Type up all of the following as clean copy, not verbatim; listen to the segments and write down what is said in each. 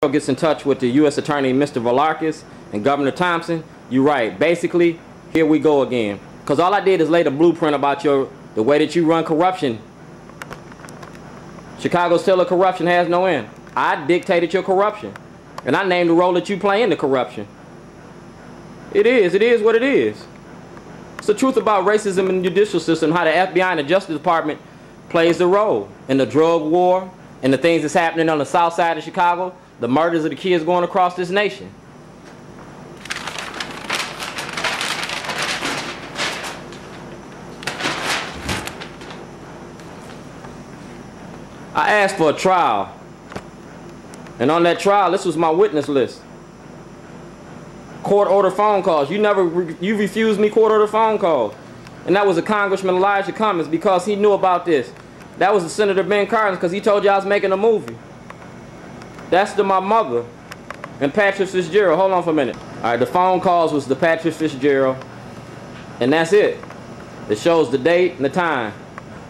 gets in touch with the U.S. Attorney, Mr. Valarkis, and Governor Thompson, you're right. Basically, here we go again. Because all I did is lay the blueprint about the way that you run corruption. Chicago's still a corruption has no end. I dictated your corruption. And I named the role that you play in the corruption. It is what it is. It's the truth about racism in the judicial system, how the FBI and the Justice Department plays the role in the drug war and the things that's happening on the south side of Chicago, the murders of the kids going across this nation. I asked for a trial, and on that trial, this was my witness list. Court order phone calls. You refused me court order phone calls. And that was a Congressman Elijah Cummings because he knew about this. That was the Senator Ben Cardin because he told you I was making a movie. That's my mother and Patrick Fitzgerald. Hold on for a minute. All right, the phone calls was the Patrick Fitzgerald, and that's it. It shows the date and the time.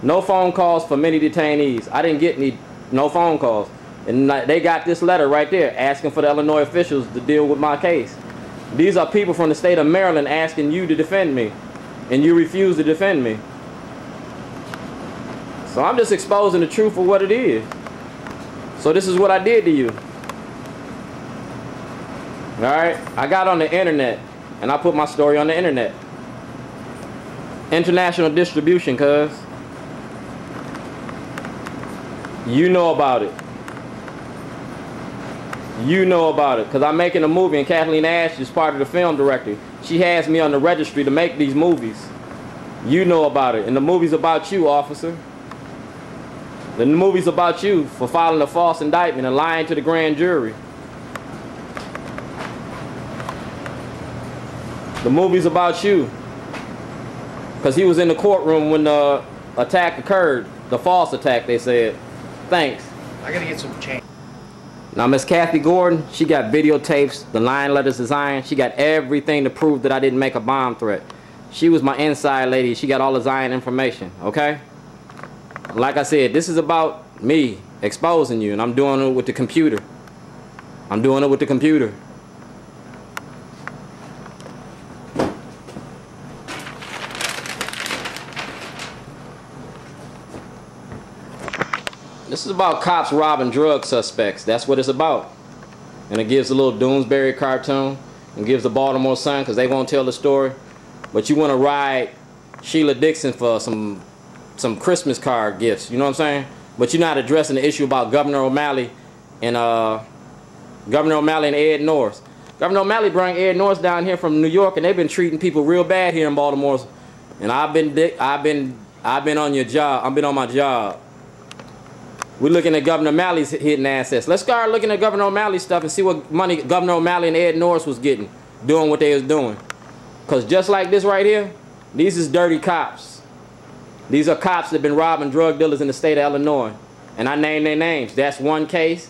No phone calls for many detainees. I didn't get no phone calls. And they got this letter right there asking for the Illinois officials to deal with my case. These are people from the state of Maryland asking you to defend me, and you refuse to defend me. So I'm just exposing the truth for what it is. So this is what I did to you. Alright? I got on the internet, and I put my story on the internet. International distribution, cuz. You know about it. You know about it, because I'm making a movie, and Kathleen Ash is part of the film director. She has me on the registry to make these movies. You know about it, and the movie's about you, officer. The movie's about you for filing a false indictment and lying to the grand jury. The movie's about you, because he was in the courtroom when the attack occurred, the false attack, they said. Thanks. I gotta get some change. Now, Miss Kathy Gordon, she got videotapes, the line letters designed. She got everything to prove that I didn't make a bomb threat. She was my inside lady. She got all the Zion information, okay? Like I said, this is about me exposing you, and I'm doing it with the computer. I'm doing it with the computer. This is about cops robbing drug suspects. That's what it's about. And it gives a little Doonesbury cartoon and gives the Baltimore Sun because they won't tell the story. But you want to ride Sheila Dixon for some Christmas card gifts. You know what I'm saying? But you're not addressing the issue about Governor O'Malley and Ed Norris. Governor O'Malley brought Ed Norris down here from New York, and they've been treating people real bad here in Baltimore. And I've been on your job. I've been on my job. We're looking at Governor O'Malley's hidden assets. Let's start looking at Governor O'Malley's stuff and see what money Governor O'Malley and Ed Norris was getting, doing what they was doing. Because just like this right here, these is dirty cops. These are cops that have been robbing drug dealers in the state of Illinois. And I named their names. That's one case.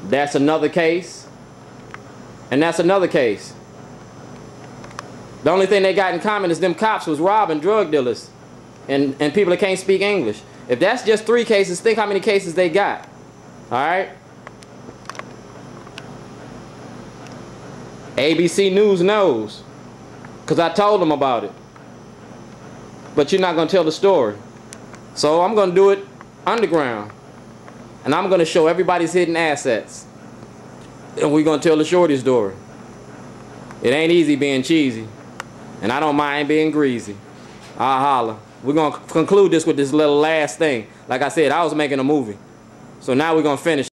That's another case. And that's another case. The only thing they got in common is them cops was robbing drug dealers and people that can't speak English. If that's just 3 cases, think how many cases they got. Alright? ABC News knows. Because I told them about it. But you're not going to tell the story. So I'm going to do it underground. And I'm going to show everybody's hidden assets. And we're going to tell the shorty story. It ain't easy being cheesy. And I don't mind being greasy. I'll holler. We're going to conclude this with this little last thing. Like I said, I was making a movie. So now we're going to finish.